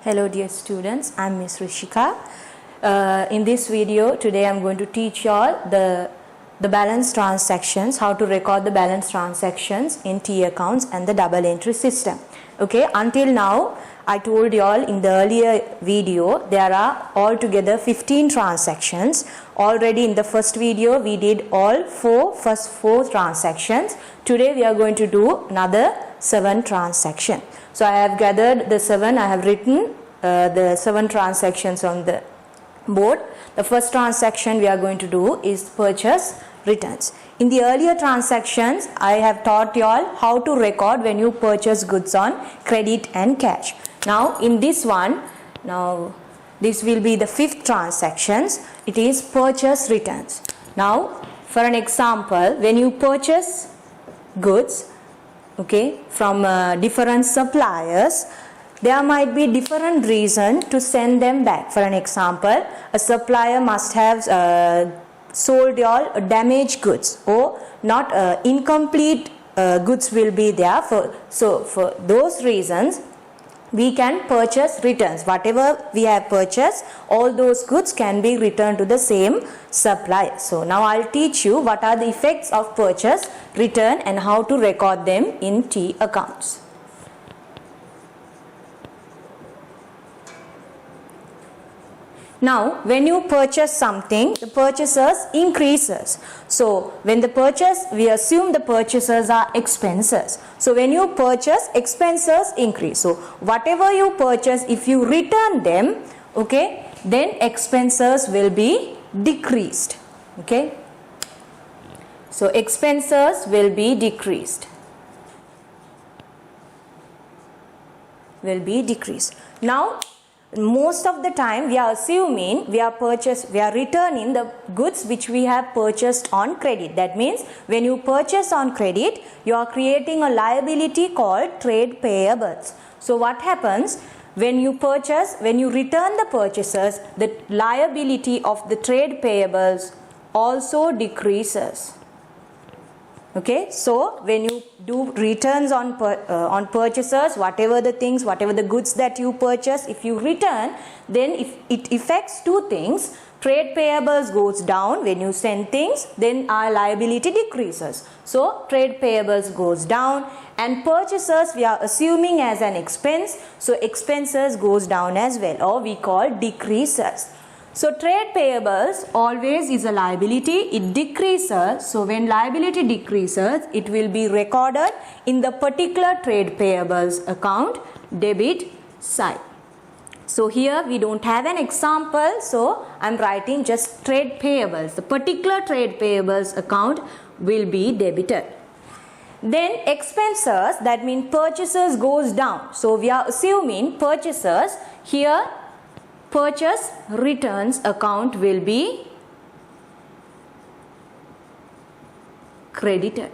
Hello dear students, I am Ms. Rishika. In this video today I am going to teach you all the balance transactions, how to record the balance transactions in T accounts and the double entry system. Okay, until now I told you all in the earlier video there are altogether 15 transactions. Already in the first video we did first four transactions. Today we are going to do another 7 transactions. So I have gathered the 7, I have written the 7 transactions on the board. The first transaction we are going to do is purchase returns. In the earlier transactions I have taught you all how to record when you purchase goods on credit and cash. Now in this one, this will be the 5th transactions. It is purchase returns. Now for an example, when you purchase goods from different suppliers, there might be different reason to send them back. For an example, a supplier must have sold all damaged goods or not incomplete goods will be there. So for those reasons we can purchase returns. Whatever we have purchased, all those goods can be returned to the same supplier. So now I'll teach you what are the effects of purchase return and how to record them in T accounts. Now when you purchase something, the purchasers increases. So when the purchase, we assume the purchasers are expenses. So when you purchase, expenses increase. So whatever you purchase, if you return them, then expenses will be decreased. So expenses will be decreased. Now most of the time we are assuming we are returning the goods which we have purchased on credit. That means when you purchase on credit, you are creating a liability called trade payables. So what happens when you return the purchases, the liability of the trade payables also decreases. So when you do returns on purchasers, whatever the goods that you purchase, if you return, then it affects 2 things. Trade payables goes down when you send things, then our liability decreases. So trade payables goes down, and purchasers we are assuming as an expense, so expenses goes down as well, or we call decreases. So trade payables always is a liability, it decreases. So when liability decreases, it will be recorded in the particular trade payables account debit side. So here we don't have an example, so I am writing just trade payables. The particular trade payables account will be debited. Then expenses, that means purchases goes down. So we are assuming purchases here. Purchase returns account will be credited.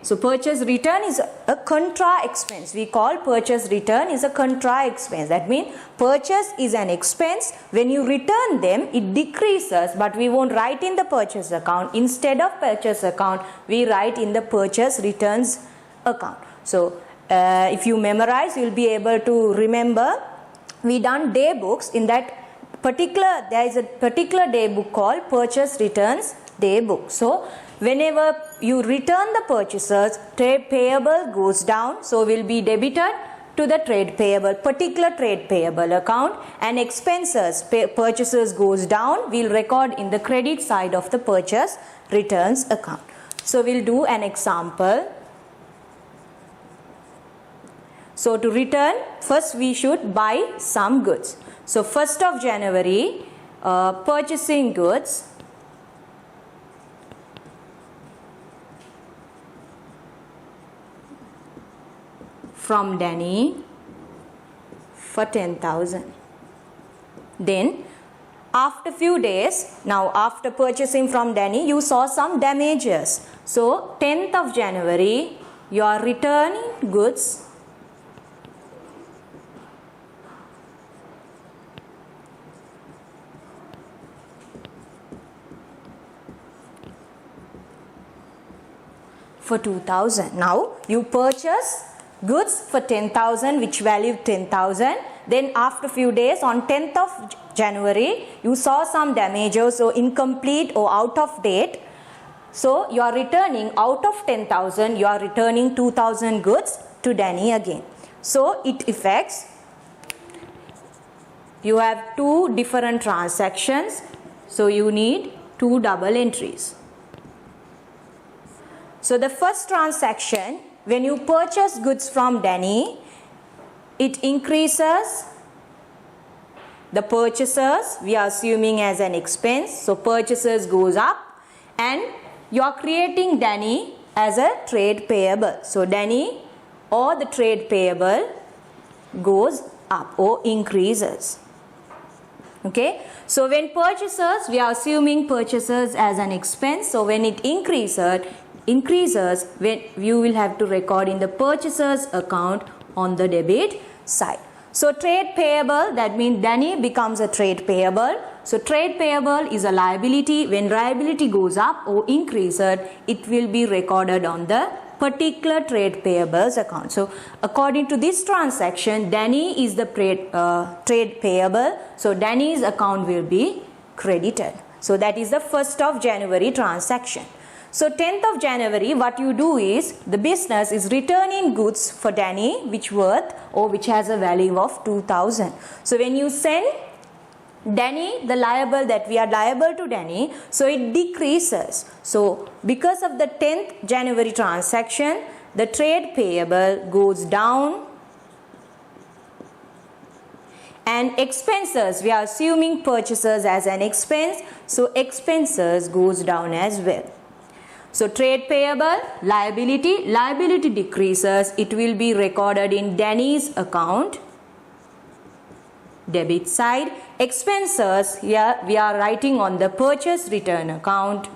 So purchase return is a contra expense. We call purchase return is a contra expense. That means purchase is an expense. When you return them, it decreases, but we won't write in the purchase account. Instead of purchase account, we write in the purchase returns account. So if you memorize, you will be able to remember. We done day books. In that particular, there is a particular day book called purchase returns day book. So whenever you return the purchasers, trade payable goes down, so will be debited to the trade payable, particular trade payable account, and expenses, purchases goes down, we'll record in the credit side of the purchase returns account. So we'll do an example. So to return, first we should buy some goods. So 1st of January, purchasing goods from Danny for 10,000. Then after few days, now after purchasing from Danny, you saw some damages. So 10th of January, you are returning goods for 2,000. Now you purchase goods for 10,000 which value 10,000. Then after few days on 10th of January you saw some damages or incomplete or out of date. So you are returning out of 10,000, you are returning 2,000 goods to Danny again. So it affects, you have two different transactions, so you need two double entries. So the first transaction, when you purchase goods from Danny, it increases the purchasers, we are assuming as an expense, so purchasers goes up, and you are creating Danny as a trade payable. So Danny or the trade payable goes up or increases. Okay, so when purchasers, we are assuming purchasers as an expense, so when it increases, when you will have to record in the purchasers account on the debit side. So trade payable, that means Danny becomes a trade payable. So trade payable is a liability. When liability goes up or increases, it will be recorded on the particular trade payables account. So according to this transaction, Danny is the trade payable. So Danny's account will be credited. So that is the 1st of January transaction. So 10th of January, what you do is, the business is returning goods for Danny which worth or which has a value of 2,000. So when you send Danny the liable, that we are liable to Danny, so it decreases. So because of the 10th January transaction, the trade payable goes down, and expenses, we are assuming purchasers as an expense, so expenses goes down as well. So trade payable, liability decreases, it will be recorded in Danny's account, debit side. Expenses, here we are writing on the purchase return account.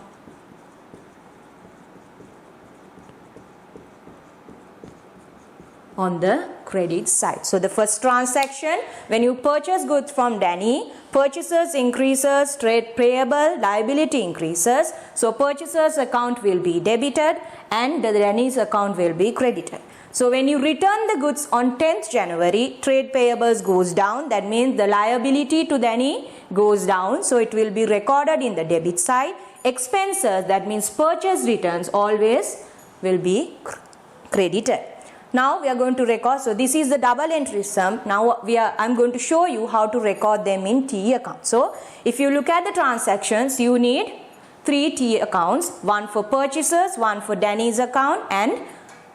On the credit side. So the first transaction, when you purchase goods from Danny, purchasers increases, trade payable, liability increases. So purchasers account will be debited and the Danny's account will be credited. So when you return the goods on 10th January, trade payables goes down. That means the liability to Danny goes down. So it will be recorded in the debit side. Expenses, that means purchase returns, always will be credited. Now we are going to record, so this is the double entry sum. Now I'm going to show you how to record them in T account. So if you look at the transactions, you need 3 T accounts, one for purchasers, one for Danny's account, and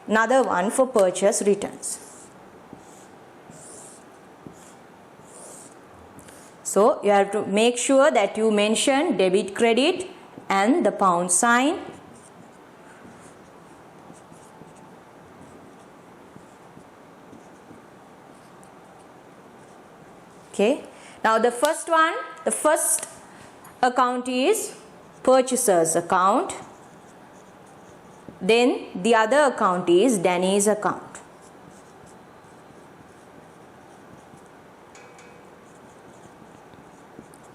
another one for purchase returns. So you have to make sure that you mention debit, credit and the pound sign. Okay. Now the first account is purchaser's account. Then the other account is Danny's account.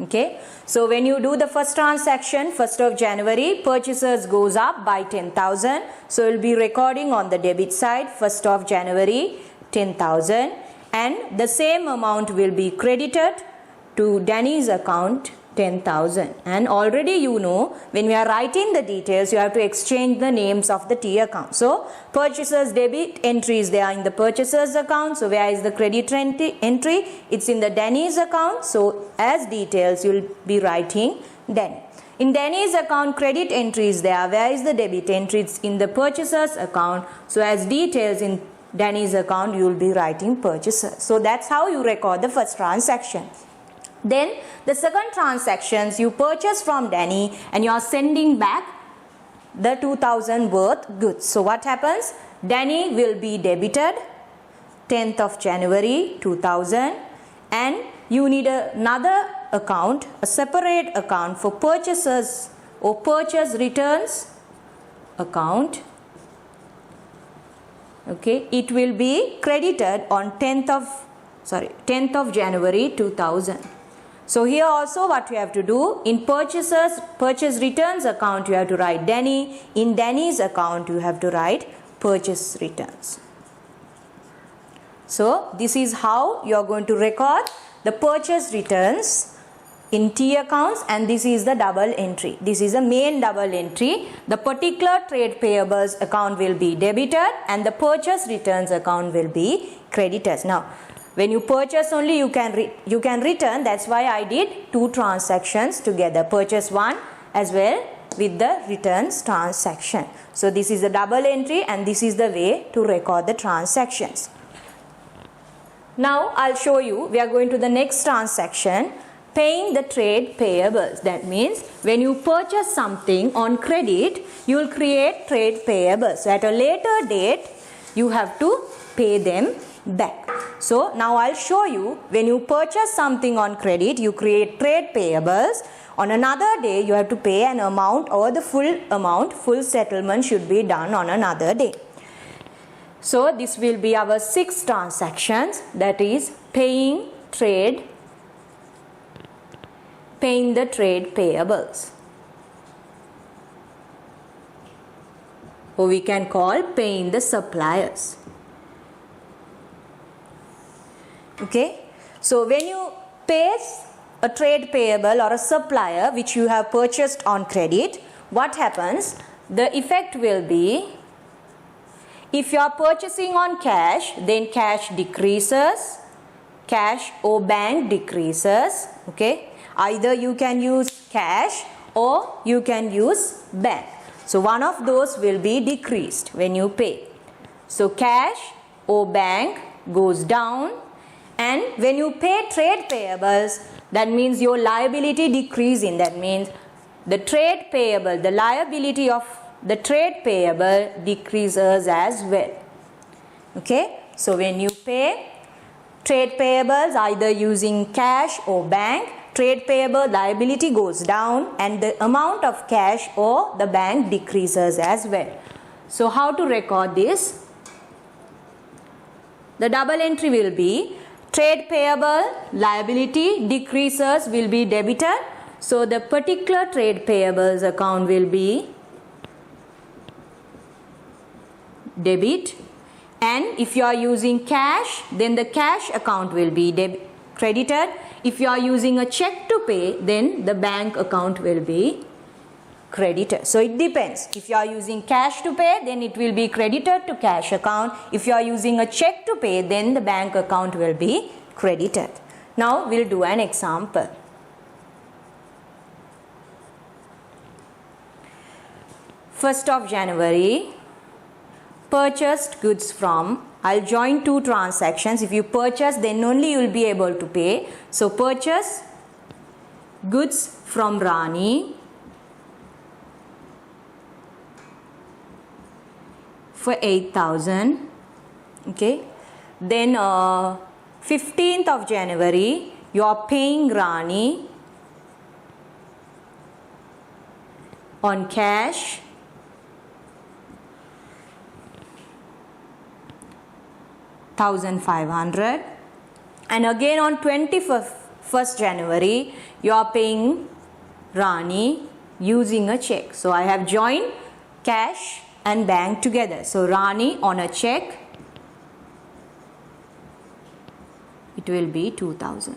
Okay. So when you do the first transaction, 1st of January, purchasers goes up by 10,000. So you will be recording on the debit side, 1st of January, 10,000. And the same amount will be credited to Danny's account, 10,000. And already you know, when we are writing the details, you have to exchange the names of the T account. So purchaser's debit entry is there in the purchaser's account. So where is the credit entry? It's in the Danny's account. So as details you will be writing Danny. In Danny's account, credit entry is there. Where is the debit entry? It's in the purchaser's account. So as details in Danny's account, you will be writing purchaser. So that's how you record the first transaction. Then the second transactions, you purchase from Danny and you are sending back the 2,000 worth goods. So what happens? Danny will be debited 10th of January 2000, and you need another account, a separate account for purchasers or purchase returns account. Okay, it will be credited on 10th of January 2000. So here also what you have to do, in purchase returns account you have to write Danny, in Danny's account you have to write purchase returns. So this is how you are going to record the purchase returns in T accounts, and this is the double entry. This is a main double entry. The particular trade payables account will be debited and the purchase returns account will be credited. Now when you purchase only you can return. That's why I did two transactions together, purchase one as well with the returns transaction. So this is a double entry and this is the way to record the transactions. Now I'll show you, we are going to the next transaction, paying the trade payables. That means when you purchase something on credit, you will create trade payables. So at a later date, you have to pay them back. So now I'll show you, when you purchase something on credit, you create trade payables. On another day, you have to pay an amount or the full amount. Full settlement should be done on another day. So this will be our 6 transactions, that is paying the trade payables, or we can call paying the suppliers. Okay, so when you pay a trade payable or a supplier which you have purchased on credit, what happens? The effect will be, if you are purchasing on cash, then cash decreases, cash or bank decreases. Okay, either you can use cash or you can use bank. So one of those will be decreased when you pay. So cash or bank goes down, and when you pay trade payables, that means your liability decreasing. That means the trade payable, the liability of the trade payable decreases as well. Okay, so when you pay trade payables either using cash or bank, trade payable liability goes down and the amount of cash or the bank decreases as well. So how to record this? The double entry will be trade payable liability decreases will be debited. So the particular trade payables account will be debit, and if you are using cash, then the cash account will be credited. If you are using a check to pay, then the bank account will be credited. So it depends. If you are using cash to pay, then it will be credited to cash account. If you are using a check to pay, then the bank account will be credited. Now we'll do an example. First of January, purchased goods from, I'll join two transactions. If you purchase, then only you will be able to pay. So purchase goods from Rani for 8,000. Okay, then 15th of January, you are paying Rani on cash $1,500, and again on 21st January you are paying Rani using a check. So I have joined cash and bank together. So Rani on a check, it will be 2,000.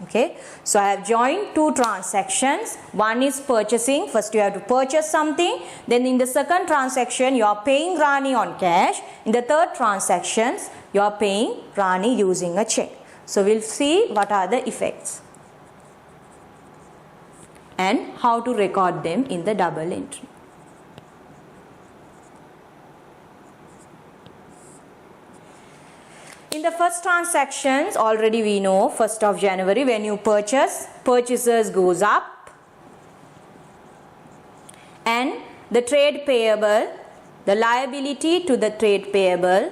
Okay, so I have joined two transactions. One is purchasing. First you have to purchase something, then in the second transaction you are paying Rani on cash. In the third transactions you are paying Rani using a check. So we'll see what are the effects and how to record them in the double entry. In the first transactions, already we know 1st of January, when you purchase, purchases goes up and the trade payable, the liability to the trade payable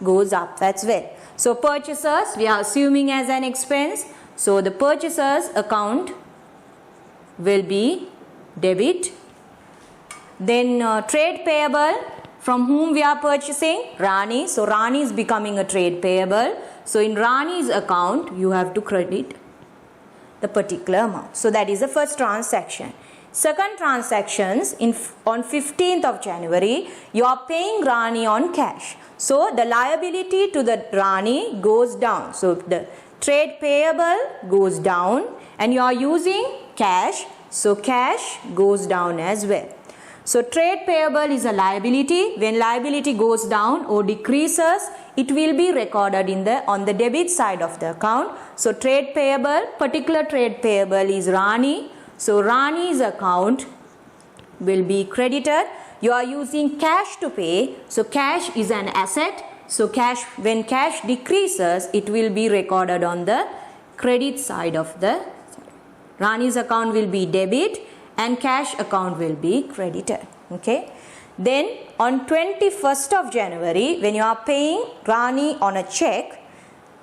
goes up as well. So purchasers we are assuming as an expense. So the purchasers account will be debit. Then trade payable, from whom we are purchasing? Rani. So Rani is becoming a trade payable. So in Rani's account you have to credit the particular amount. So that is the first transaction. Second transactions on 15th of January, you are paying Rani on cash. So the liability to the Rani goes down. So the trade payable goes down and you are using cash. So cash goes down as well. So trade payable is a liability. When liability goes down or decreases, it will be recorded on the debit side of the account. So trade payable, particular trade payable is Rani. So Rani's account will be credited. You are using cash to pay. So cash is an asset. So cash, when cash decreases, it will be recorded on the credit side of the Rani's account will be debit and cash account will be credited. Okay. Then on 21st of January, when you are paying Rani on a check,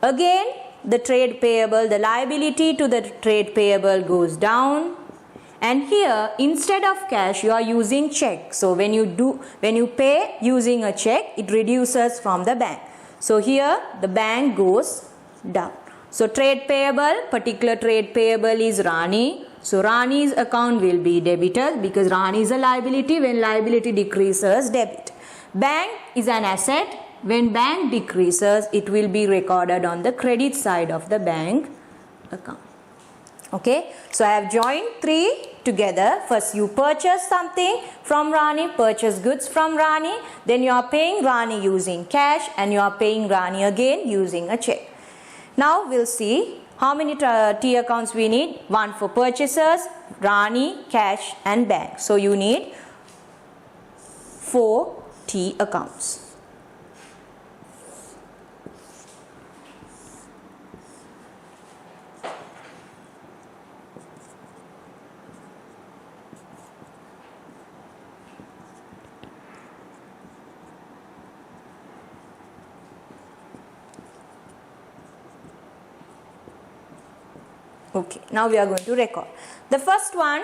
again the trade payable, the liability to the trade payable goes down. And here instead of cash you are using check. So when you pay using a check, it reduces from the bank. So here the bank goes down. So trade payable, particular trade payable is Rani. So Rani's account will be debited because Rani is a liability. When liability decreases, debit. Bank is an asset. When bank decreases, it will be recorded on the credit side of the bank account. Okay, so I have joined three together. First you purchase something from Rani, purchase goods from Rani, then you are paying Rani using cash and you are paying Rani again using a check. Now we'll see how many T accounts we need. One for purchasers, Rani, cash and bank. So you need 4 T accounts. Okay, now we are going to record. The first one,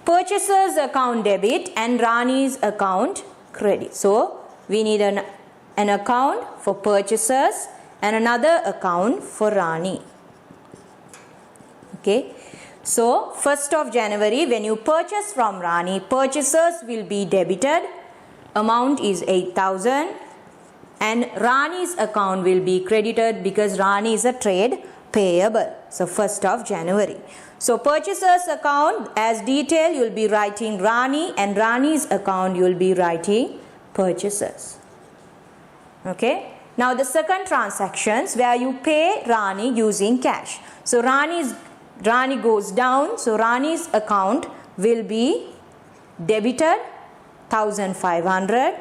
purchaser's account debit and Rani's account credit. So we need an account for purchasers and another account for Rani. Okay, so 1st of January, when you purchase from Rani, purchasers will be debited. Amount is 8,000 and Rani's account will be credited because Rani is a trade payable. So 1st of January. So purchaser's account as detail you will be writing Rani and Rani's account you will be writing purchasers. Okay. Now the second transactions where you pay Rani using cash. So Rani goes down. So Rani's account will be debited 1,500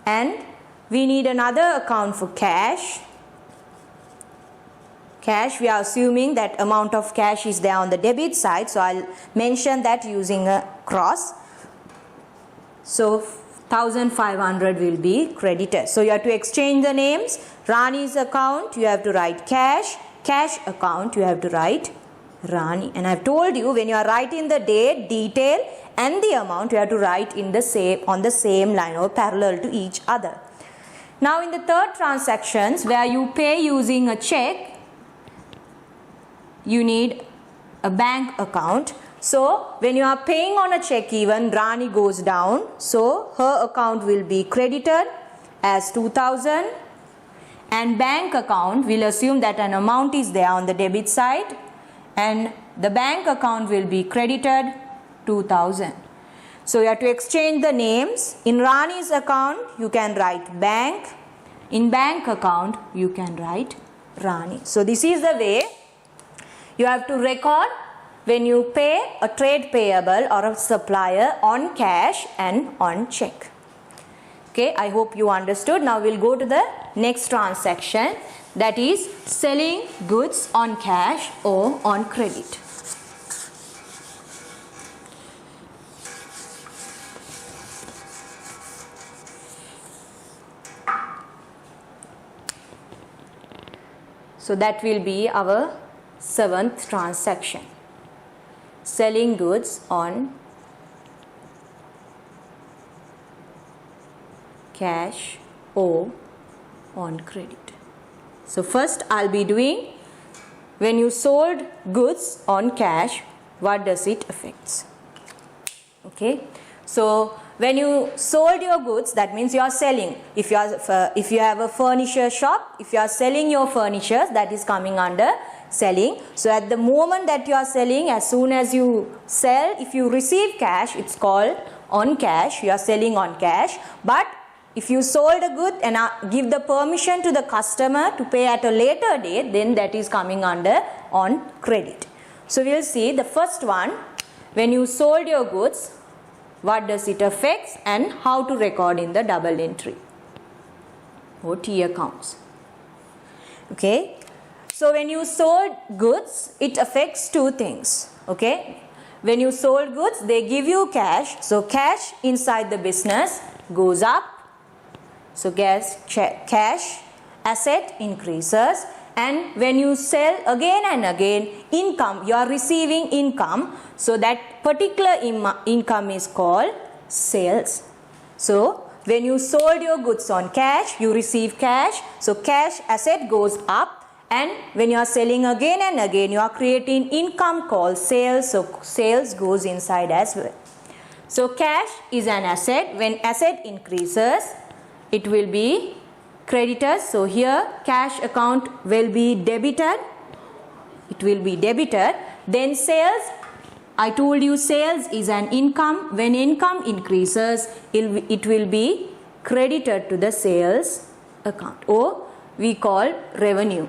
and we need another account for cash. Cash, we are assuming that amount of cash is there on the debit side. So I'll mention that using a cross. So 1,500 will be credited. So you have to exchange the names. Rani's account you have to write cash. Cash account you have to write Rani. And I've told you when you are writing the date, detail and the amount you have to write in the on the same line or parallel to each other. Now in the third transactions where you pay using a check, you need a bank account. So when you are paying on a check even, Rani goes down. So her account will be credited as 2,000 and bank account will assume that an amount is there on the debit side and the bank account will be credited 2,000. So you have to exchange the names. In Rani's account you can write bank. In bank account you can write Rani. So this is the way you have to record when you pay a trade payable or a supplier on cash and on check. Okay, I hope you understood. Now we'll go to the next transaction, that is selling goods on cash or on credit. So that will be our 7th transaction, selling goods on cash or on credit. So first I'll be doing when you sold goods on cash, what does it affect? Okay, so when you sold your goods, that means you are selling. If you have a furniture shop, if you are selling your furnitures, that is coming under selling. So at the moment that you are selling, as soon as you sell, if you receive cash, it's called on cash. You are selling on cash. But if you sold a good and give the permission to the customer to pay at a later date, then that is coming under on credit. So we will see the first one. When you sold your goods, what does it affect and how to record in the double entry or T accounts. Okay, so when you sold goods, it affects two things. Okay, when you sold goods, they give you cash, so cash inside the business goes up, so cash asset increases. And when you sell again and again, income, you are receiving income, so that particular income is called sales. So when you sold your goods on cash, you receive cash, so cash asset goes up, and when you are selling again and again, you are creating income called sales, so sales goes inside as well. So cash is an asset. When asset increases, it will be creditors. So here cash account will be debited. It will be debited. Then sales, I told you sales is an income. When income increases, it will be credited to the sales account, or we call revenue.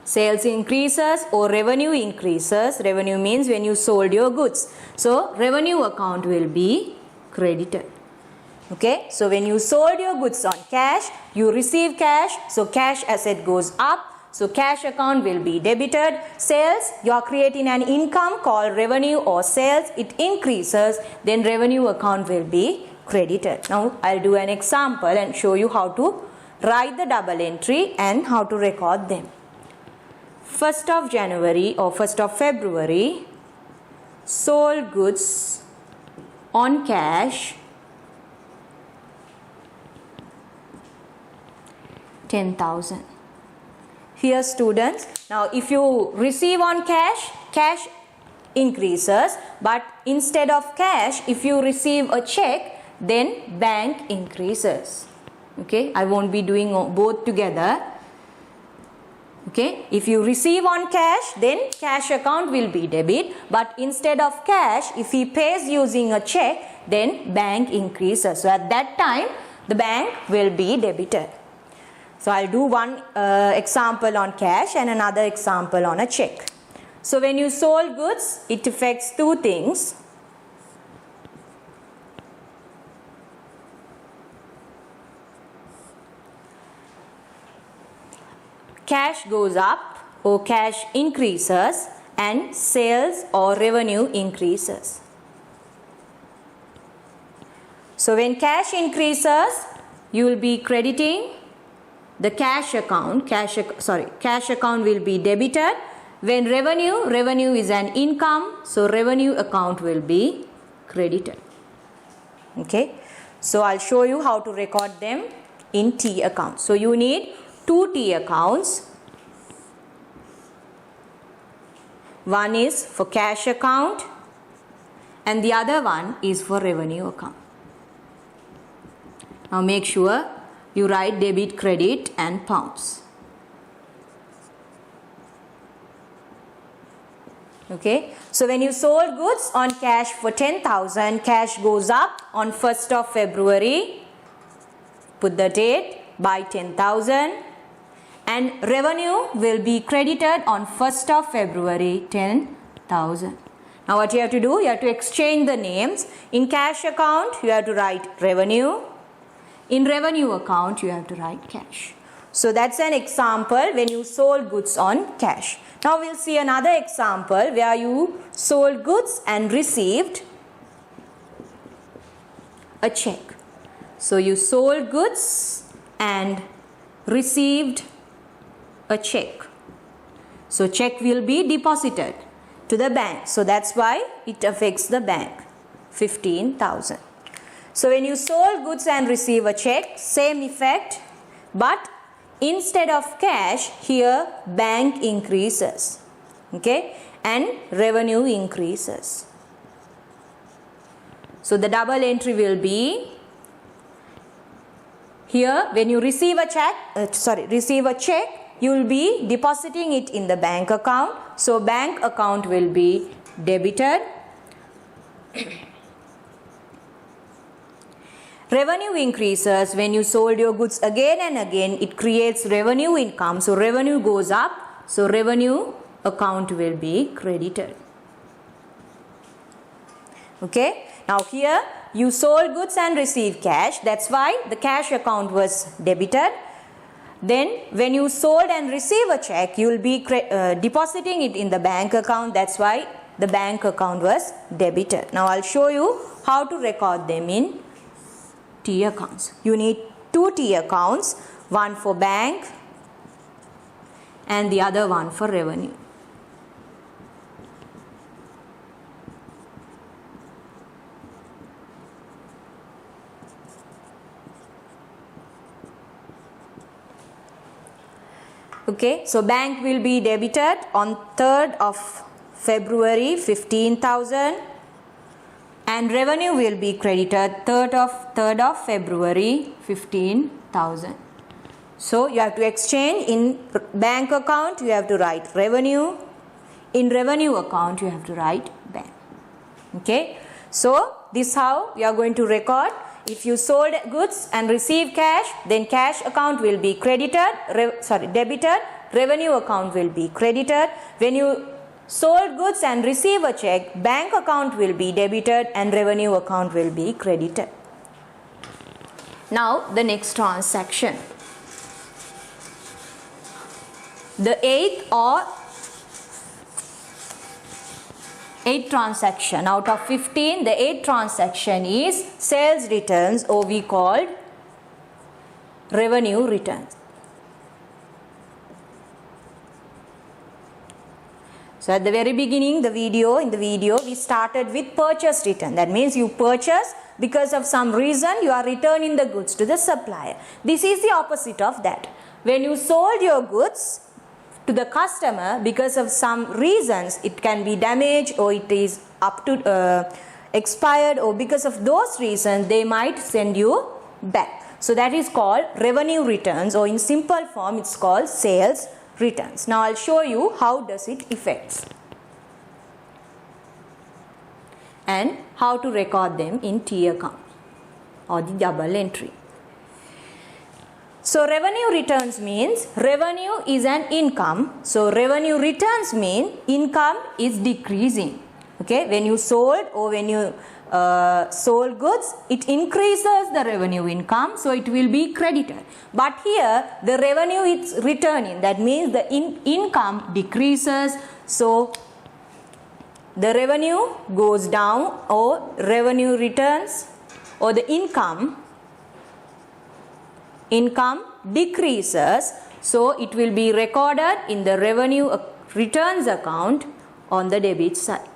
Sales increases or revenue increases. Revenue means when you sold your goods. So revenue account will be credited. Okay, so when you sold your goods on cash, you receive cash, so cash asset goes up, so cash account will be debited. Sales, you are creating an income called revenue or sales, it increases, then revenue account will be credited. Now I'll do an example and show you how to write the double entry and how to record them. 1st of January or 1st of February, sold goods on cash 10,000. Here students, now if you receive on cash, cash increases, but instead of cash, if you receive a check, then bank increases. Okay, I won't be doing both together. Okay, if you receive on cash, then cash account will be debit, but instead of cash, if he pays using a check, then bank increases. So at that time, the bank will be debited. So I'll do one example on cash and another example on a check. So when you sold goods, it affects two things. Cash goes up or cash increases, and sales or revenue increases. So when cash increases, you will be crediting the cash account. Cash account will be debited. When revenue is an income, so revenue account will be credited. Okay, so I'll show you how to record them in T account. So you need two T accounts. One is for cash account and the other one is for revenue account. Now make sure you write debit, credit and pounds. Okay, so when you sold goods on cash for 10,000, cash goes up on 1st of February, put the date, by 10,000, and revenue will be credited on 1st of February, 10,000. Now what you have to do, you have to exchange the names. In cash account, you have to write revenue. In revenue account, you have to write cash. So that's an example when you sold goods on cash. Now we'll see another example where you sold goods and received a check. So you sold goods and received a check. So check will be deposited to the bank. So that's why it affects the bank, 15,000. So when you sold goods and receive a check, same effect, but instead of cash, here bank increases. Okay, and revenue increases. So the double entry will be here when you receive a check, you will be depositing it in the bank account. So bank account will be debited. Revenue increases when you sold your goods again and again. It creates revenue income. So revenue goes up. So revenue account will be credited. Okay. Now here you sold goods and received cash. That's why the cash account was debited. Then when you sold and receive a check, you will be depositing it in the bank account. That's why the bank account was debited. Now I'll show you how to record them in T accounts. You need 2 T accounts, one for bank and the other one for revenue. Okay, so bank will be debited on 3rd of February 15,000 and revenue will be credited 3rd of February 15,000. So you have to exchange. In bank account you have to write revenue, in revenue account you have to write bank. Okay, so this is how we are going to record. If you sold goods and received cash, then cash account will be debited, revenue account will be credited. When you sold goods and receive a check, bank account will be debited and revenue account will be credited. Now the next transaction. The eighth transaction out of 15, the 8th transaction is sales returns, or we called revenue returns. So at the very beginning in the video we started with purchase return. That means you purchase, because of some reason you are returning the goods to the supplier. This is the opposite of that. When you sold your goods to the customer, because of some reasons, it can be damaged or it is up to expired, or because of those reasons they might send you back. So that is called revenue returns, or in simple form it's called sales returns. Now I'll show you how does it affects and how to record them in T account or the double entry. So revenue returns means revenue is an income. So revenue returns mean income is decreasing. Okay, when you sold or when you sold goods, it increases the revenue income, so it will be credited. But here the revenue is returning. That means the income decreases, so the revenue goes down, or revenue returns, or the income decreases, so it will be recorded in the revenue returns account on the debit side.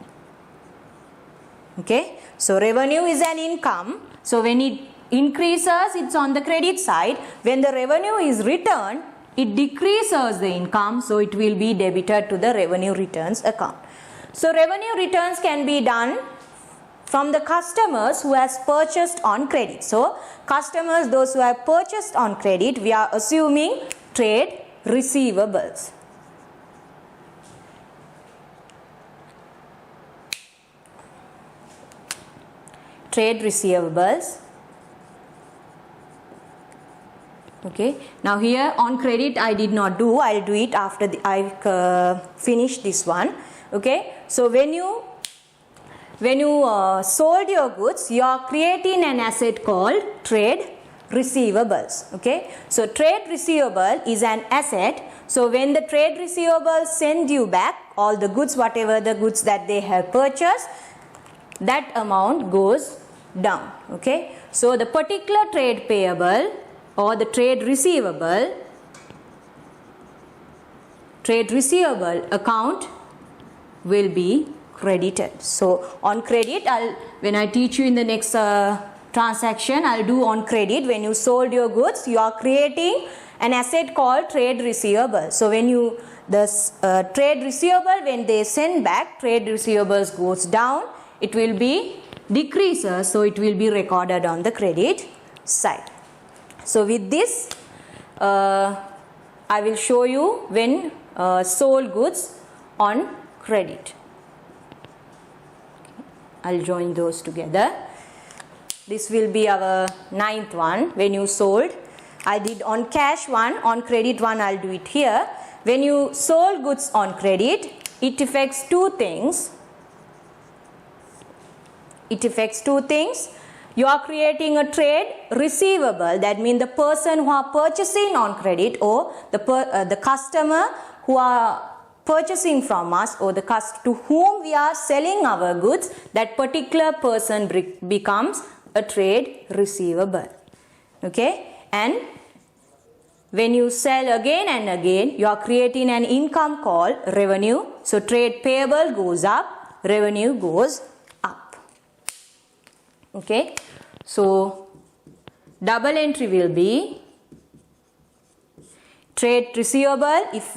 Okay, so revenue is an income, so when it increases, it's on the credit side. When the revenue is returned, it decreases the income, so it will be debited to the revenue returns account. So revenue returns can be done from the customers who has purchased on credit. So customers, those who have purchased on credit, we are assuming trade receivables. Trade receivables. Okay, now here on credit I did not do, I'll do it after I finish this one. Okay, so when you sold your goods, you are creating an asset called trade receivables. Okay, so trade receivable is an asset. So when the trade receivables send you back all the goods, whatever the goods that they have purchased, that amount goes down. Okay, so the particular trade payable or the trade receivable account will be credited. So on credit, when I teach you in the next transaction I'll do on credit. When you sold your goods, you are creating an asset called trade receivable. So when you trade receivable, when they send back, trade receivables goes down, it will be decreases, so it will be recorded on the credit side. So with this I will show you when sold goods on credit. I'll join those together. This will be our 9th one. When you sold, I did on cash one, on credit one I'll do it here. When you sold goods on credit, it affects two things. You are creating a trade receivable. That means the person who are purchasing on credit, or the customer who are purchasing from us, or to whom we are selling our goods, that particular person becomes a trade receivable. Okay, and when you sell again and again, you are creating an income called revenue. So trade payable goes up, revenue goes up. Okay, so double entry will be trade receivable. If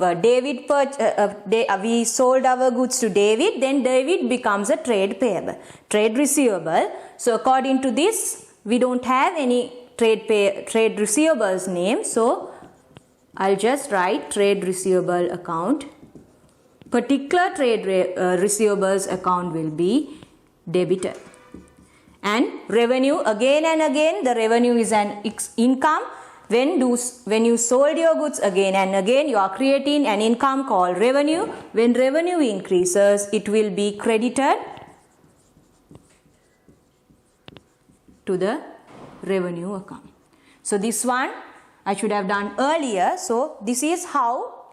we sold our goods to David, then David becomes a trade payable. Trade receivable. So according to this, we don't have any trade receivables name. So I'll just write trade receivable account. Particular trade receivables account will be debited. And revenue, again and again, the revenue is an income. When you sold your goods again and again, you are creating an income called revenue. When revenue increases, it will be credited to the revenue account. So this one I should have done earlier. So this is how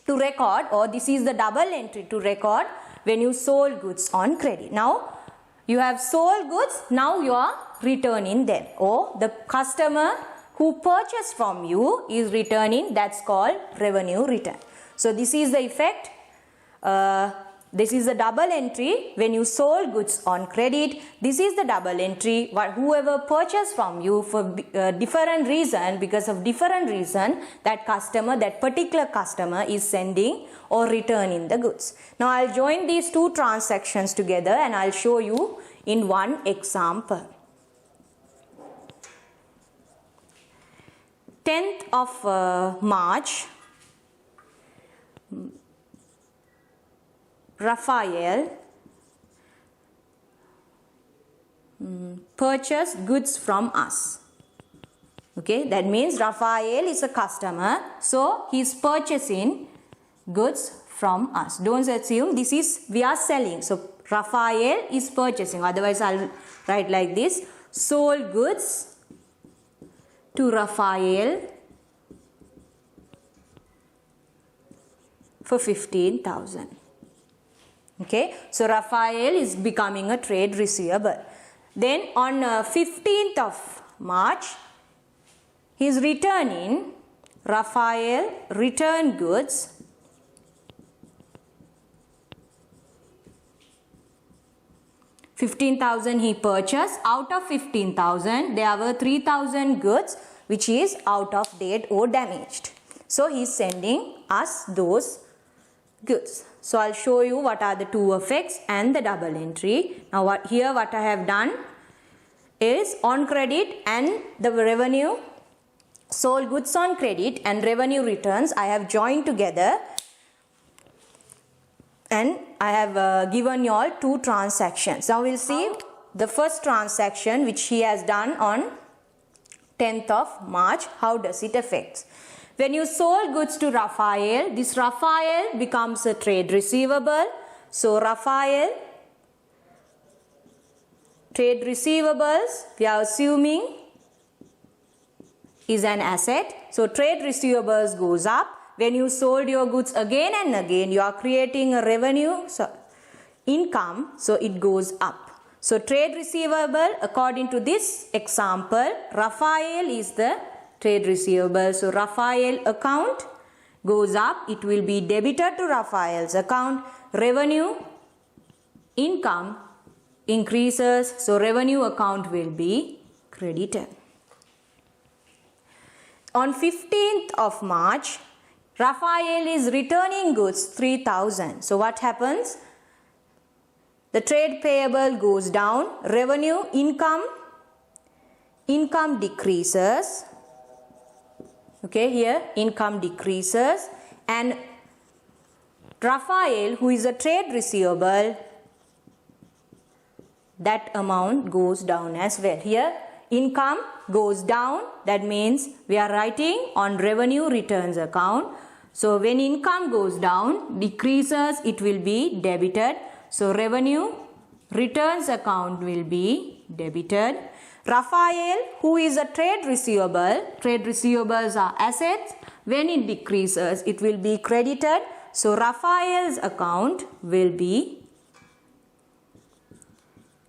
to record, or this is the double entry to record when you sold goods on credit. Now you have sold goods, now you are returning them, or the customer who purchased from you is returning. That's called revenue return. So this is the effect. This is the double entry when you sold goods on credit. This is the double entry whoever purchased from you for different reason, because of different reason, that particular customer is sending or returning the goods. Now I'll join these two transactions together and I'll show you in one example. 10th of March, Raphael purchased goods from us. Okay, that means Raphael is a customer, so he is purchasing goods from us. Don't assume this is we are selling. So Raphael is purchasing, otherwise I'll write like this: sold goods to Raphael for 15,000. Okay, so Raphael is becoming a trade receivable. Then on 15th of March, he is returning. Raphael returned goods . 15,000 he purchased. Out of 15,000, there were 3,000 goods which is out of date or damaged. So he is sending us those goods. So I'll show you what are the two effects and the double entry. Now what I have done is on credit and the revenue, sold goods on credit and revenue returns I have joined together, and I have given you all two transactions. Now we'll see the first transaction which he has done on 10th of March. How does it affect? When you sold goods to Raphael, this Raphael becomes a trade receivable. So Raphael, trade receivables, we are assuming is an asset. So trade receivables goes up. When you sold your goods again and again, you are creating a revenue, income, so it goes up. So trade receivable, according to this example, Raphael is the trade receivable. So Raphael account goes up, it will be debited to Raphael's account. Revenue, income increases, so revenue account will be credited. On 15th of March, Raphael is returning goods 3,000. So what happens? The trade payable goes down, revenue income decreases. Okay, here income decreases, and Raphael, who is a trade receivable, that amount goes down as well. Here income goes down, that means we are writing on revenue returns account. So when income goes down, decreases, it will be debited. So revenue returns account will be debited. Raphael, who is a trade receivable, trade receivables are assets. When it decreases, it will be credited. So Raphael's account will be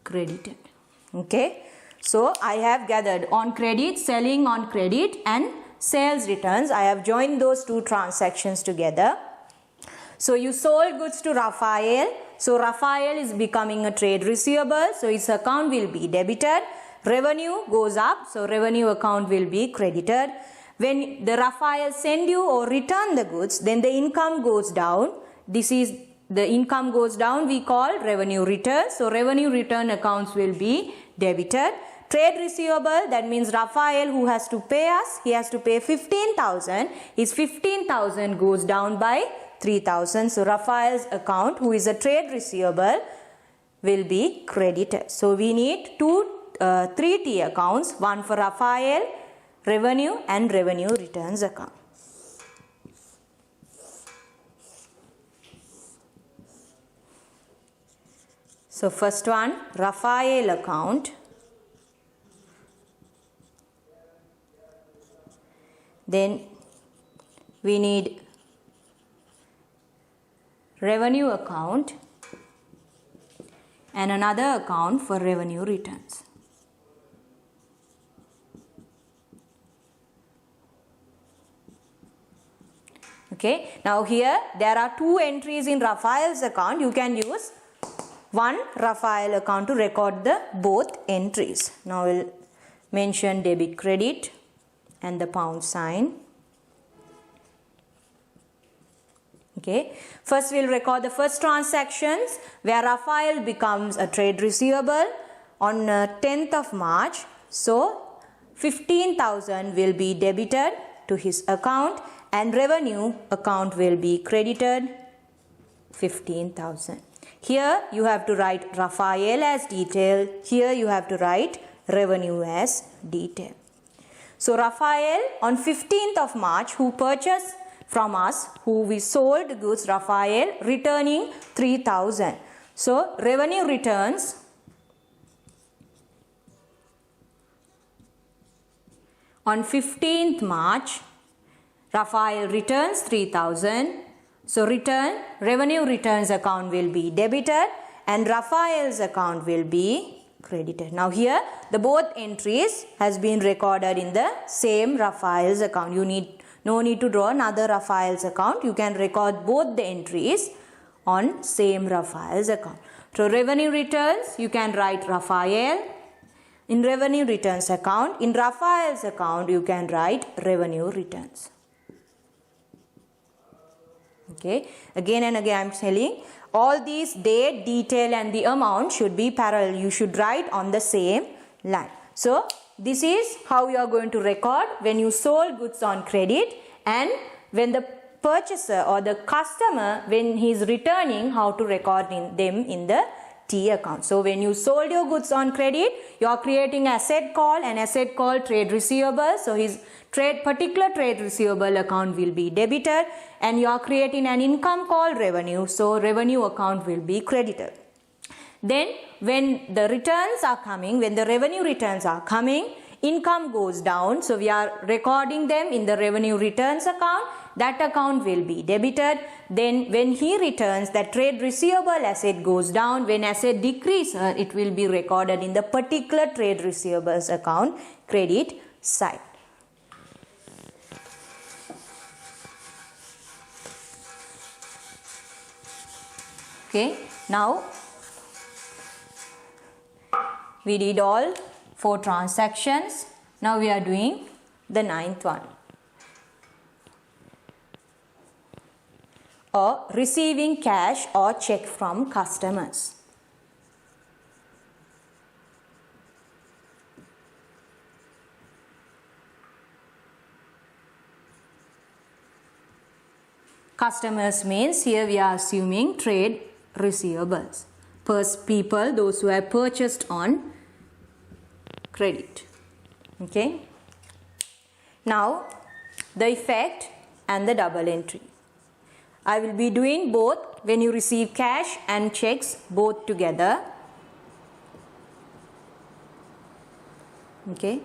credited. Okay. So I have gathered on credit, selling on credit, and sales returns. I have joined those two transactions together. So you sold goods to Raphael. So Raphael is becoming a trade receivable. So his account will be debited. Revenue goes up. So revenue account will be credited. When the Raphael send you or return the goods, then the income goes down. This is the income goes down, we call revenue return. So revenue return accounts will be debited. Trade receivable, that means Raphael, who has to pay us, he has to pay 15,000. His 15,000 goes down by 3,000. So Raphael's account, who is a trade receivable, will be credited. So we need three T accounts, one for Raphael, revenue, and revenue returns account. So first one, Raphael account. Then we need revenue account and another account for revenue returns. Okay, now here there are two entries in Raphael's account. You can use one Raphael account to record the both entries. Now we'll mention debit credit and the pound sign. Okay, first we'll record the first transactions where Raphael becomes a trade receivable on 10th of March. So 15,000 will be debited to his account and revenue account will be credited 15,000. Here you have to write Raphael as detail. Here you have to write revenue as detail. So Raphael on 15th of March, who purchased from us, who we sold goods, Raphael returning 3,000. So revenue returns on 15th March, Raphael returns 3,000. So revenue returns account will be debited and Raphael's account will be credited. Now here the both entries has been recorded in the same Raphael's account. You no need to draw another Raphael's account. You can record both the entries on same Raphael's account. So revenue returns, you can write Raphael in revenue returns account. In Raphael's account you can write revenue returns. Okay, again and again I am telling, all these date, detail and the amount should be parallel. You should write on the same line. So this is how you are going to record when you sold goods on credit, and when the purchaser or the customer, when he is returning, how to record them in the T account. So when you sold your goods on credit, you are creating an asset called trade receivable. So his particular trade receivable account will be debited, and you are creating an income called revenue. So revenue account will be credited. Then when the returns are coming, when the revenue returns are coming, income goes down. So we are recording them in the revenue returns account. That account will be debited. Then when he returns, that trade receivable asset goes down. When asset decreases, it will be recorded in the particular trade receivables account credit side. Okay, now we did all 4 transactions. Now we are doing the 9th one. Or receiving cash or check from customers. Customers means here we are assuming trade receivables. People, those who have purchased on credit. Okay. Now the effect and the double entry. I will be doing both when you receive cash and checks both together. Okay.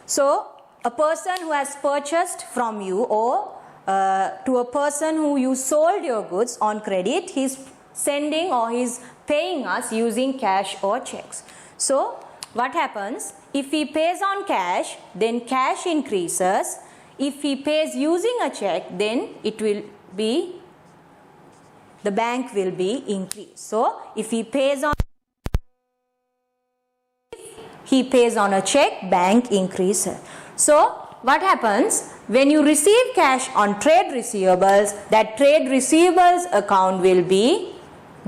So a person who has purchased from you or to a person who you sold your goods on credit, he is sending or he is paying us using cash or checks. So what happens? If he pays on cash, then cash increases. If he pays using a check, then it will be, the bank will be increased. So if he pays on a check, bank increases. So what happens? When you receive cash on trade receivables, that trade receivables account will be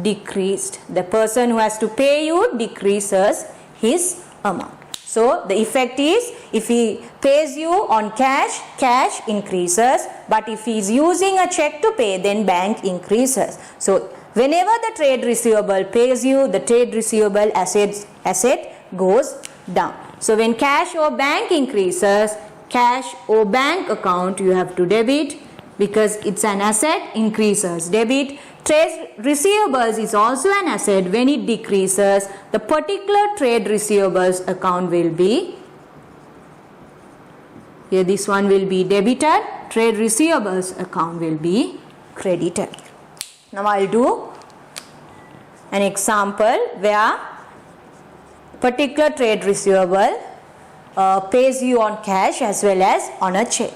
decreased. The person who has to pay you decreases his amount. So the effect is, if he pays you on cash, cash increases, but if he is using a check to pay, then bank increases. So whenever the trade receivable pays you, the trade receivable asset goes down. So when cash or bank increases, cash or bank account you have to debit, because it's an asset, increases, debit. Trade receivables is also an asset. When it decreases, the particular trade receivables account will be, here this one will be debited, trade receivables account will be credited. Now I'll do an example where particular trade receivable pays you on cash as well as on a check.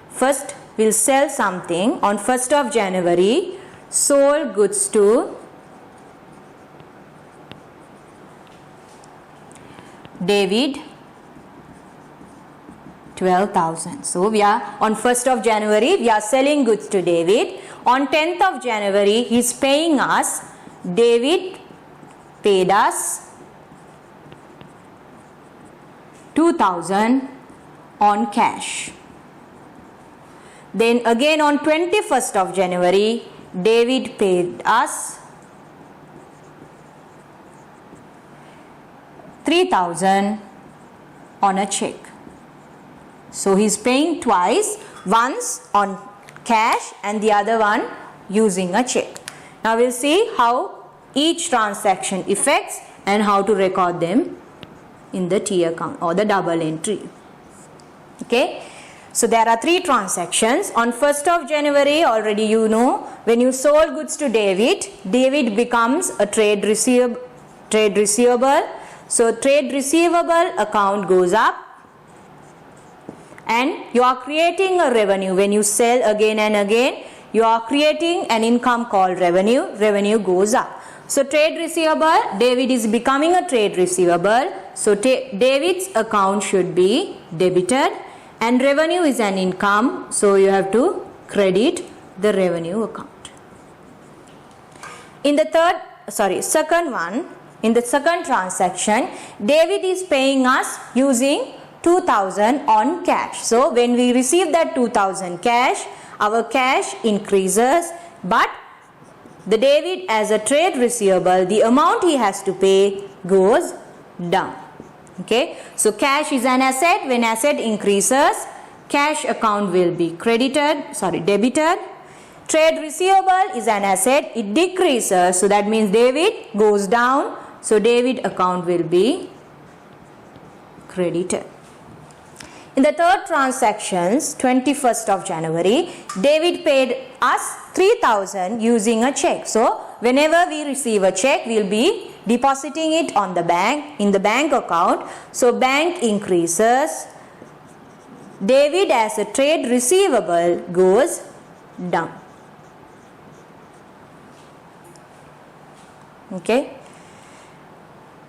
First we'll sell something on 1st of January, sold goods to David, 12,000. So we are on 1st of January, we are selling goods to David. On 10th of January, he is paying us. David paid us 2,000 on cash. Then again on 21st of January, David paid us 3,000 on a check. So he is paying twice, once on cash and the other one using a check. Now we'll see how each transaction affects and how to record them in the T account or the double entry. Okay. So there are 3 transactions. On 1st of January, already you know, when you sold goods to David, David becomes a trade receivable. So trade receivable account goes up and you are creating a revenue. When you sell again and again, you are creating an income called revenue. Revenue goes up. So trade receivable, David is becoming a trade receivable. So David's account should be debited. And revenue is an income, so you have to credit the revenue account. In the second one, in the second transaction, David is paying us using 2,000 on cash. So when we receive that 2,000 cash, our cash increases, but the David as a trade receivable, the amount he has to pay goes down. Okay, so cash is an asset. When asset increases, cash account will be debited. Trade receivable is an asset, it decreases, so that means David goes down, so David account will be credited. In the third transactions, 21st of January, David paid us 3,000 using a check. So whenever we receive a check, we will be depositing it on the bank, in the bank account. So bank increases. David as a trade receivable goes down. Okay.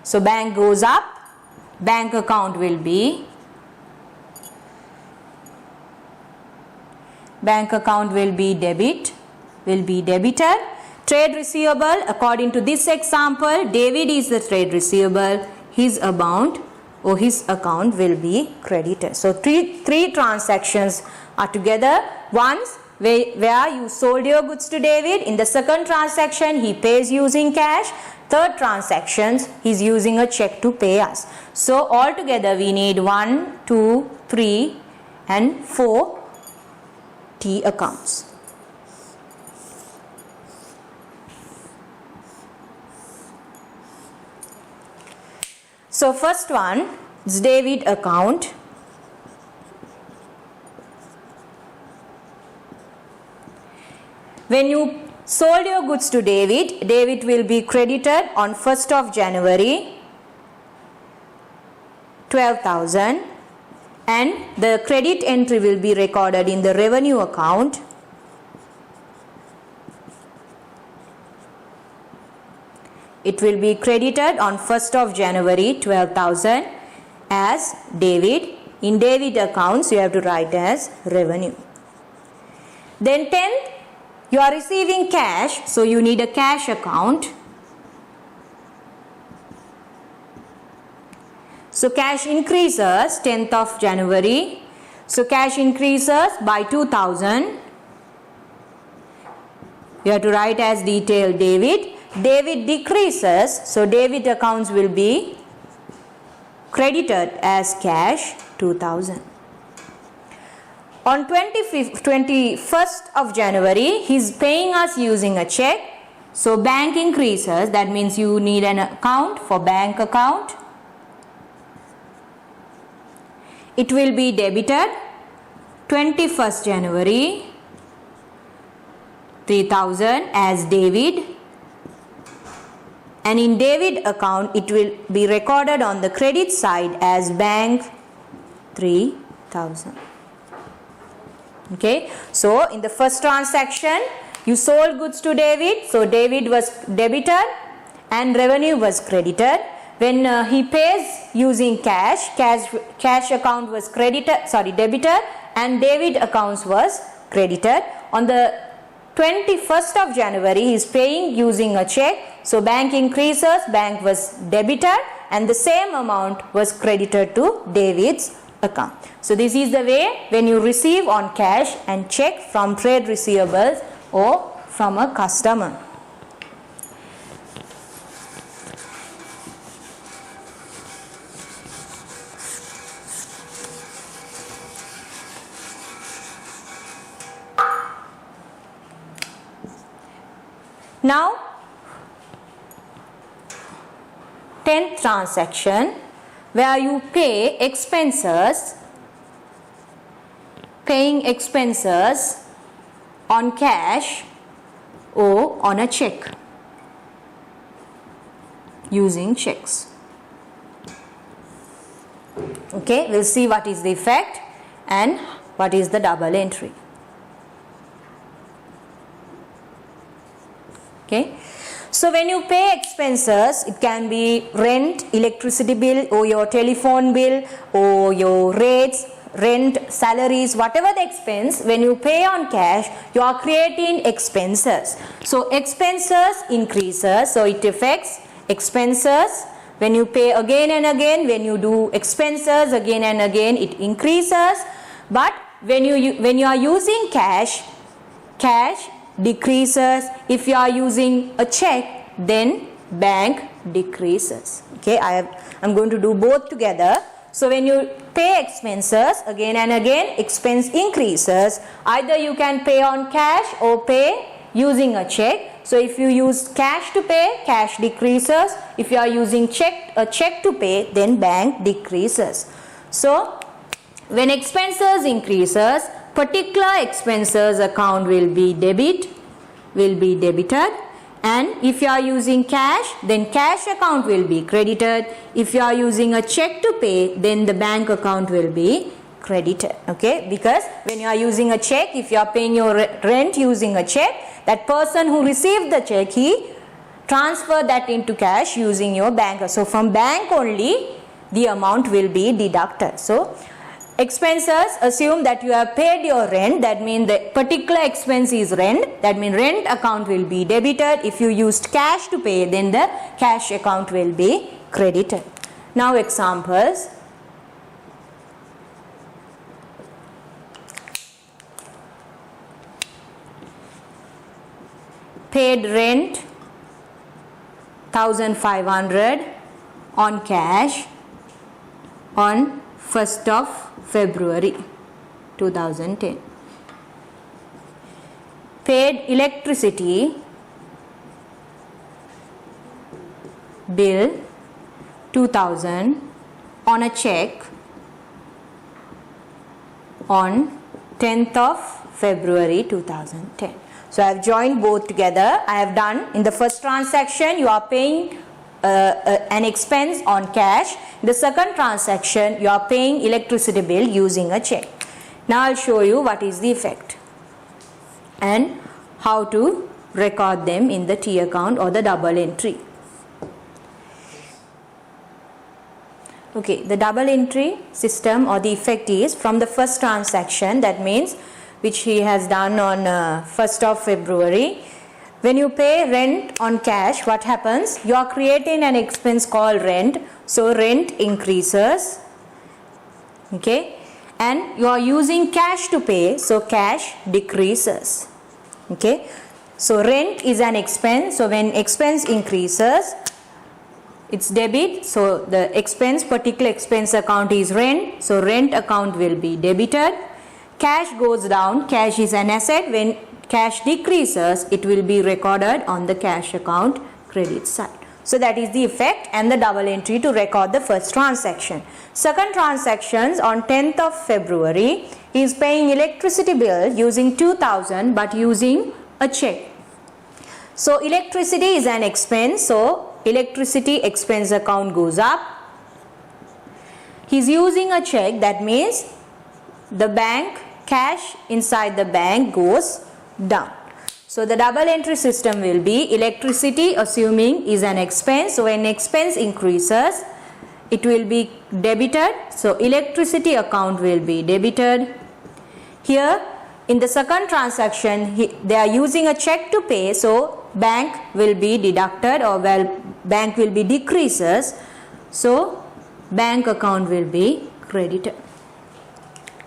So bank goes up, bank account will be debited. Trade receivable, according to this example, David is the trade receivable, his account will be credited. So three transactions are together. Once where you sold your goods to David, in the second transaction he pays using cash, third transactions he is using a check to pay us. So altogether we need 1, 2, 3 and 4 T accounts. So first one is David account. When you sold your goods to David, David will be credited on 1st of January 12,000 and the credit entry will be recorded in the revenue account. It will be credited on 1st of January 12,000 as David. In David accounts you have to write as revenue. Then 10th, you are receiving cash, so you need a cash account. So cash increases 10th of January. So cash increases by 2,000. You have to write as detail David. David decreases, so David accounts will be credited as cash 2,000. On 21st of January, he is paying us using a check. So bank increases, that means you need an account for bank account. It will be debited 21st January 3,000 as David. And in David account it will be recorded on the credit side as bank 3,000. Okay, so in the first transaction you sold goods to David, so David was debited and revenue was credited. When he pays using cash account was debited and David accounts was credited. On the 21st of January he is paying using a check, so bank increases, bank was debited and the same amount was credited to David's account. So this is the way when you receive on cash and check from trade receivables or from a customer. Now 10th transaction, where you paying expenses on cash or on a check using checks. Okay, we'll see what is the effect and what is the double entry. Okay, so when you pay expenses, it can be rent, electricity bill or your telephone bill or your rates, rent, salaries, whatever the expense, when you pay on cash, you are creating expenses. So expenses increases, so it affects expenses. When you pay again and again, when you do expenses again and again, it increases. But when you are using cash decreases. If you are using a check, then bank decreases. Okay, I'm going to do both together. So when you pay expenses again and again, expense increases. Either you can pay on cash or pay using a check. So if you use cash to pay, cash decreases. If you are using a check to pay, then bank decreases. So when expenses increases, particular expenses account will be debited, and if you are using cash, then cash account will be credited. If you are using a check to pay, then the bank account will be credited. Okay, because when you are using a check, if you are paying your rent using a check, that person who received the check, he transferred that into cash using your bank. So from bank only the amount will be deducted. So expenses, assume that you have paid your rent, that means the particular expense is rent, that means rent account will be debited. If you used cash to pay, then the cash account will be credited. Now examples. Paid rent 1,500 on cash on 1st of February 2010. Paid electricity bill 2,000 on a check on 10th of February 2010. So I have joined both together. I have done in the first transaction you are paying an expense on cash. In the second transaction you are paying electricity bill using a check. Now I will show you what is the effect and how to record them in the T account or the double entry. Okay, the double entry system or the effect is from the first transaction, that means which he has done on 1st of February. When you pay rent on cash, what happens? You are creating an expense called rent. So rent increases, okay, and you are using cash to pay, so cash decreases, okay. So rent is an expense, so when expense increases, it's debit, so the expense, particular expense account is rent, so rent account will be debited. Cash goes down, cash is an asset, when cash decreases it will be recorded on the cash account credit side. So that is the effect and the double entry to record the first transaction. Second transactions on 10th of February he is paying electricity bill using 2,000 but using a check. So electricity is an expense, so electricity expense account goes up. He is using a check, that means the bank cash inside the bank goes down. So the double entry system will be electricity, assuming is an expense, so when expense increases it will be debited, so electricity account will be debited. Here in the second transaction they are using a check to pay, so bank will be deducted, or well bank will be decreases, so bank account will be credited,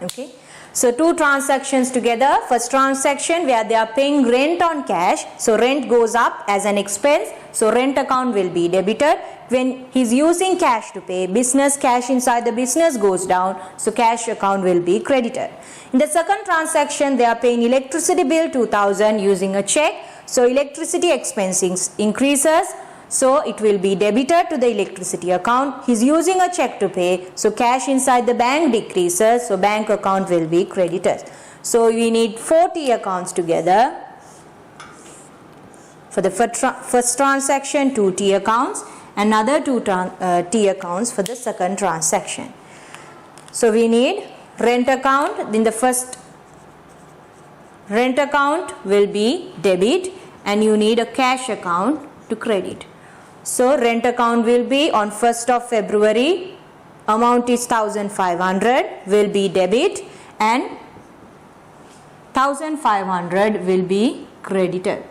okay. So two transactions together. First transaction where they are paying rent on cash, so rent goes up as an expense, so rent account will be debited. When he is using cash to pay, business cash inside the business goes down, so cash account will be credited. In the second transaction they are paying electricity bill 2,000 using a check, so electricity expense increases, so it will be debited to the electricity account. He is using a check to pay, so cash inside the bank decreases, so bank account will be credited. So we need 4 T accounts together. For the first transaction 2 T accounts, another 2 T accounts for the second transaction. So we need rent account. In the first rent account will be debit and you need a cash account to credit. So rent account will be on 1st of February, amount is 1,500 will be debit and 1,500 will be credited.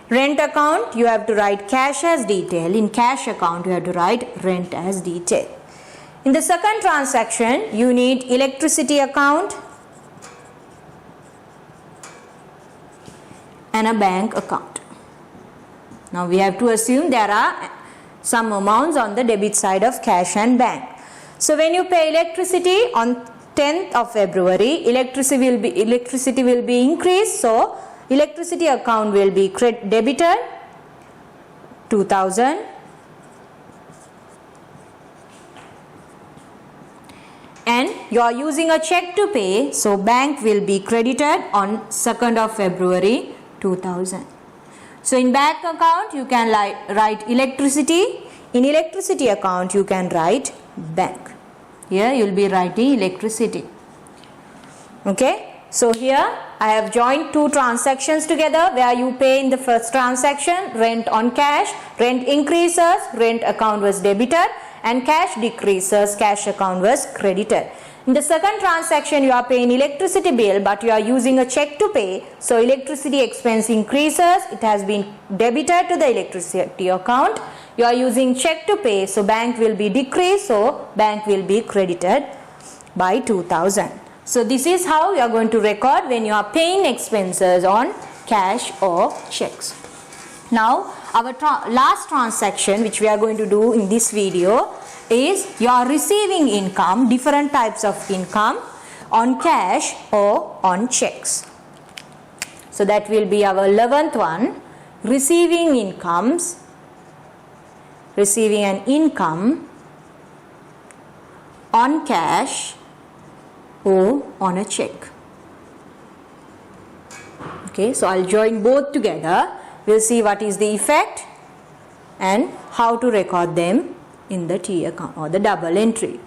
Rent account you have to write cash as detail, in cash account you have to write rent as detail. In the second transaction you need electricity account and a bank account. Now we have to assume there are some amounts on the debit side of cash and bank. So when you pay electricity on 10th of February, electricity will be increased, so electricity account will be debited 2,000 and you are using a check to pay, so bank will be credited on 2nd of February 2000. So in bank account you can write electricity, in electricity account you can write bank. Here you will be writing electricity, okay. So here I have joined two transactions together where you pay in the first transaction rent on cash, rent increases, rent account was debited, and cash decreases, cash account was credited. In the second transaction, you are paying electricity bill, but you are using a check to pay. So electricity expense increases, it has been debited to the electricity account. You are using check to pay, so bank will be decreased, so bank will be credited by 2000. So this is how you are going to record when you are paying expenses on cash or checks. Now our last transaction which we are going to do in this video is you are receiving income, different types of income on cash or on checks. So that will be our 11th one, receiving incomes, receiving an income on cash or on a check. Okay, so I'll join both together. We'll see what is the effect and how to record them in the T account or the double entry.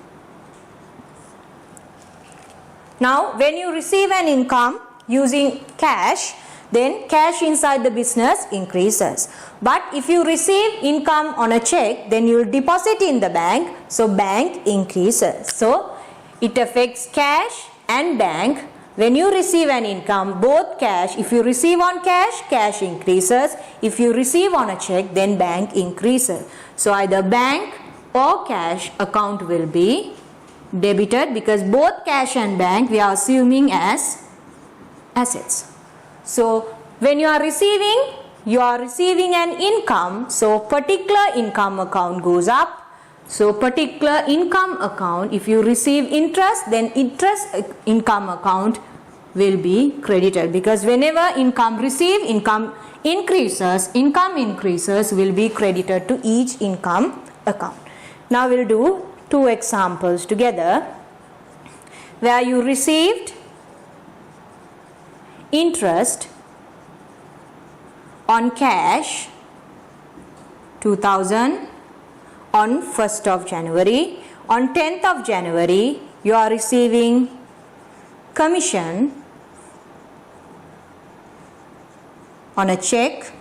Now when you receive an income using cash, then cash inside the business increases. But if you receive income on a check, then you will deposit in the bank, so bank increases. So it affects cash and bank. When you receive an income, both cash, if you receive on cash, cash increases. If you receive on a check, then bank increases. So either bank or cash account will be debited, because both cash and bank we are assuming as assets. So when you are receiving an income, so particular income account goes up. So particular income account, if you receive interest, then interest income account will be credited, because whenever income increases will be credited to each income account. Now we'll do two examples together where you received interest on cash 2000 on 1st of January. On 10th of January you are receiving commission on a check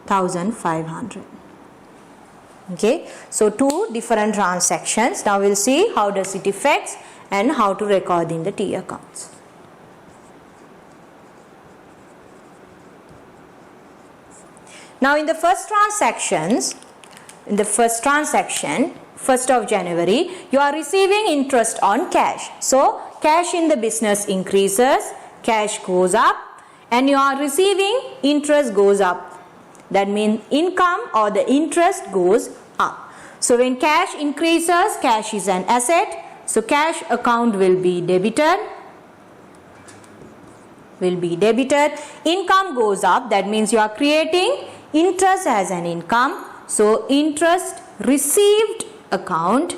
1500. Okay, so two different transactions. Now we'll see how does it affects and how to record in the T accounts. Now in the first transaction, 1st of January, you are receiving interest on cash. So cash in the business increases, cash goes up, and you are receiving interest goes up. That means income or the interest goes up. So when cash increases, cash is an asset. So cash account will be debited. Income goes up. That means you are creating interest as an income. So interest received account,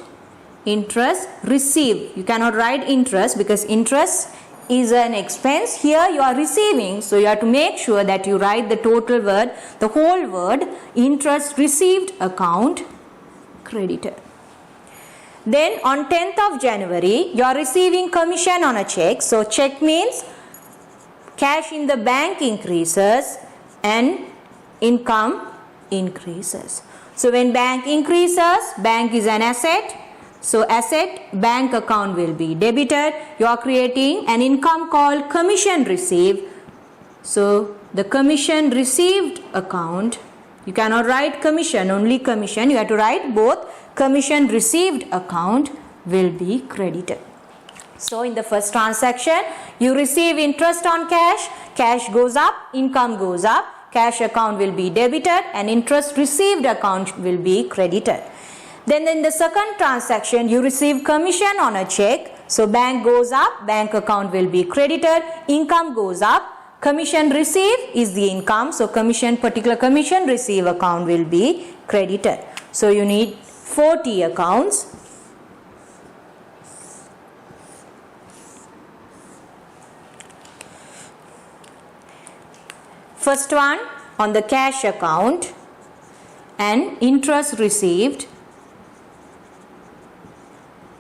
interest received. You cannot write interest because interest is an expense. Here you are receiving, so you have to make sure that you write the total word, the whole word, interest received account credited. Then on 10th of January you are receiving commission on a check. So check means cash in the bank increases and income increases. So when bank increases, bank is an asset. So asset, bank account will be debited. You are creating an income called commission received. So the commission received account, you cannot write commission, only commission. You have to write both. Commission received account will be credited. So in the first transaction, you receive interest on cash. Cash goes up, income goes up. Cash account will be debited and interest received account will be credited. Then in the second transaction, you receive commission on a check. So bank goes up, bank account will be credited, income goes up, commission received is the income. So particular commission received account will be credited. So you need 4 T accounts. First one on the cash account and interest received.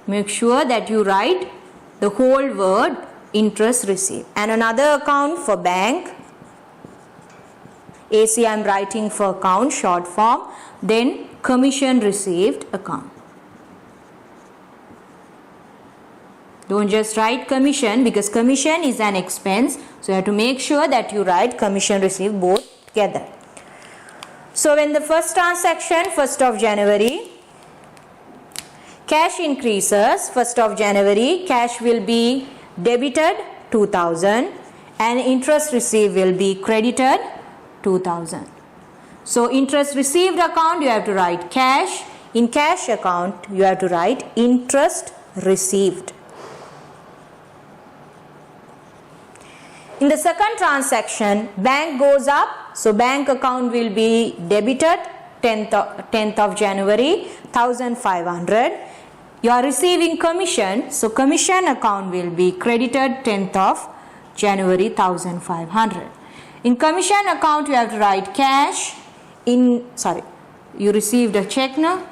Make sure that you write the whole word interest received. And another account for bank, AC I am writing for account, short form. Then commission received account. Don't just write commission, because commission is an expense. So you have to make sure that you write commission received both together. So when the first transaction, 1st of January, cash increases, 1st of January, cash will be debited 2000 and interest received will be credited 2000. So interest received account you have to write cash. In cash account you have to write interest received. In the second transaction, bank goes up, so bank account will be debited 10th of January 1500. You are receiving commission, so commission account will be credited 10th of January 1500. In commission account you have to write cash. You received a check now,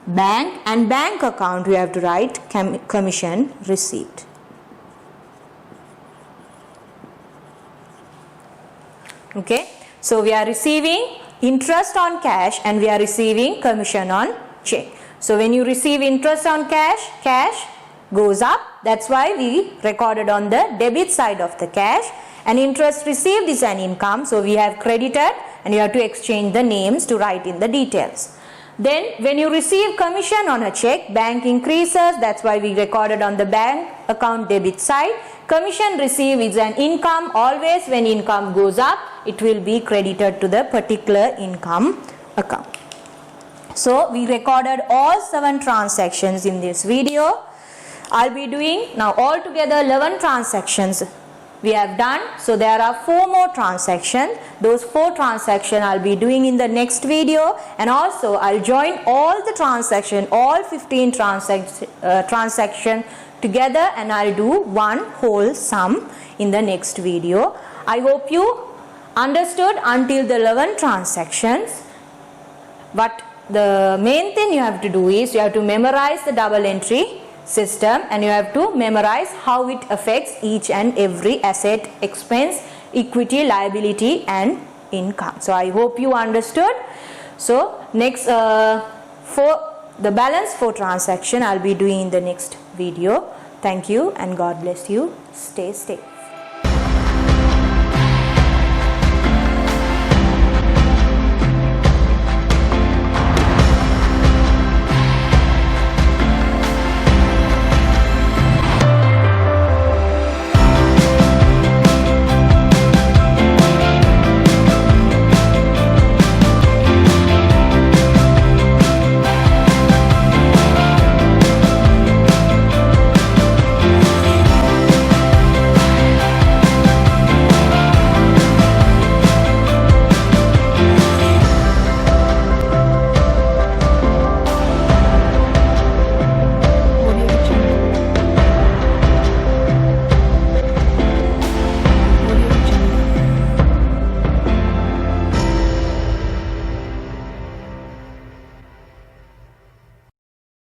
bank, and bank account you have to write commission received. Okay, so we are receiving interest on cash and we are receiving commission on check. So when you receive interest on cash, cash goes up. That's why we recorded on the debit side of the cash, and interest received is an income. So we have credited and you have to exchange the names to write in the details. Then when you receive commission on a check, bank increases. That's why we recorded on the bank account debit side. Commission received is an income. Always when income goes up, it will be credited to the particular income account. So we recorded all 7 transactions in this video. I'll be doing now altogether 11 transactions we have done. So there are 4 more transactions. Those 4 transactions I'll be doing in the next video, and also I'll join all the transactions, all 15 transactions together, and I'll do one whole sum in the next video. I hope you understood until the 11 transactions. But the main thing you have to do is you have to memorize the double entry system, and you have to memorize how it affects each and every asset, expense, equity, liability and income. So I hope you understood. So next for the balance 4 transaction I'll be doing in the next video. Thank you and God bless you. Stay safe.